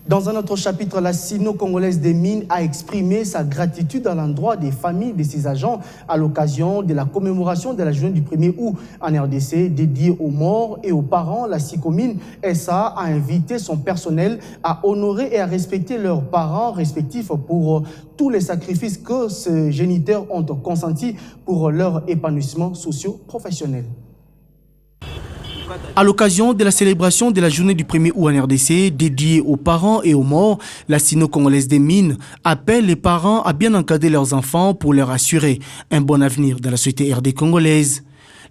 Dans un autre chapitre, la Sino-Congolaise des Mines a exprimé sa gratitude à l'endroit des familles de ses agents à l'occasion de la commémoration de la journée du 1er août en RDC dédiée aux morts et aux parents. La SICOMINE SA a invité son personnel à honorer et à respecter leurs parents respectifs pour tous les sacrifices que ces géniteurs ont consentis pour leur épanouissement socio-professionnel. À l'occasion de la célébration de la journée du 1er août en RDC, dédiée aux parents et aux morts, la Sino-Congolaise des Mines appelle les parents à bien encadrer leurs enfants pour leur assurer un bon avenir dans la société RD congolaise.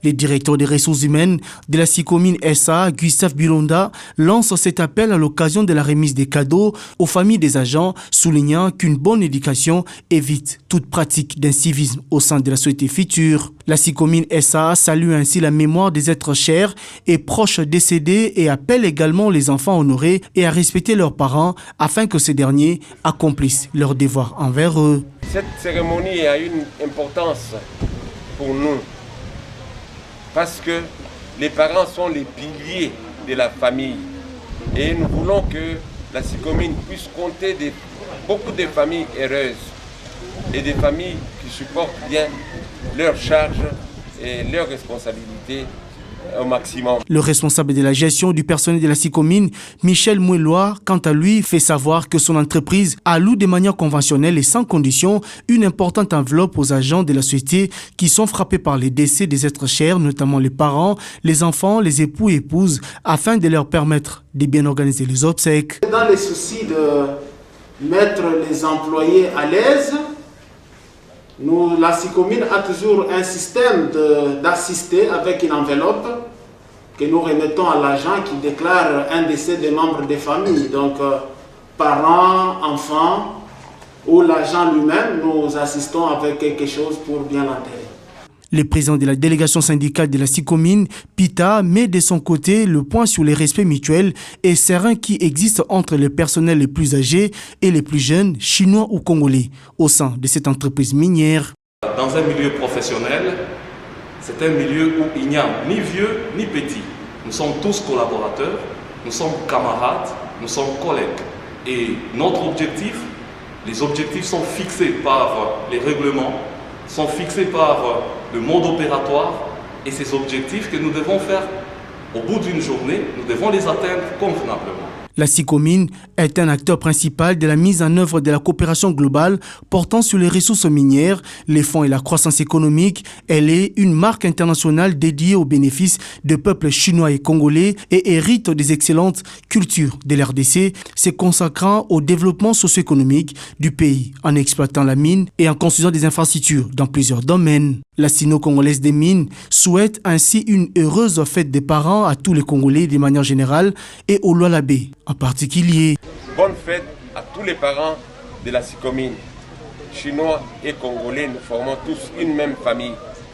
Le directeur des ressources humaines de la SICOMINE SA, Gustave Bilonda, lance cet appel à l'occasion de la remise des cadeaux aux familles des agents, soulignant qu'une bonne éducation évite toute pratique d'incivisme au sein de la société future. La SICOMINE SA salue ainsi la mémoire des êtres chers et proches décédés et appelle également les enfants honorés et à respecter leurs parents afin que ces derniers accomplissent leurs devoirs envers eux. Cette cérémonie a une importance pour nous. Parce que les parents sont les piliers de la famille. Et nous voulons que la SICOMINE puisse compter beaucoup de familles heureuses et des familles qui supportent bien leurs charges et leurs responsabilités au maximum. Le responsable de la gestion du personnel de la SICOMINE, Michel Mouelois, quant à lui, fait savoir que son entreprise alloue de manière conventionnelle et sans condition une importante enveloppe aux agents de la société qui sont frappés par les décès des êtres chers, notamment les parents, les enfants, les époux et épouses, afin de leur permettre de bien organiser les obsèques. Dans les soucis de mettre les employés à l'aise, la SICOMINE a toujours un système d'assister avec une enveloppe que nous remettons à l'agent qui déclare un décès des membres des familles. Donc, parents, enfants ou l'agent lui-même, nous assistons avec quelque chose pour bien l'enterrer. Le président de la délégation syndicale de la SICOMINE, Pita, met de son côté le point sur les respects mutuels et sereins qui existent entre les personnels les plus âgés et les plus jeunes, chinois ou congolais, au sein de cette entreprise minière. Dans un milieu professionnel, c'est un milieu où il n'y a ni vieux ni petit. Nous sommes tous collaborateurs, nous sommes camarades, nous sommes collègues. Et notre objectif, les objectifs sont fixés par les règlements, sont fixés par le mode opératoire et ces objectifs que nous devons faire au bout d'une journée, nous devons les atteindre convenablement. La SICOMINE est un acteur principal de la mise en œuvre de la coopération globale portant sur les ressources minières, les fonds et la croissance économique. Elle est une marque internationale dédiée aux bénéfices de peuples chinois et congolais et hérite des excellentes cultures de l'RDC, se consacrant au développement socio-économique du pays en exploitant la mine et en construisant des infrastructures dans plusieurs domaines. La Sino-Congolaise des Mines souhaite ainsi une heureuse fête des parents à tous les Congolais de manière générale et au Lualabé en particulier. Bonne fête à tous les parents de la SICOMINE. Chinois et Congolais, nous formons tous une même famille.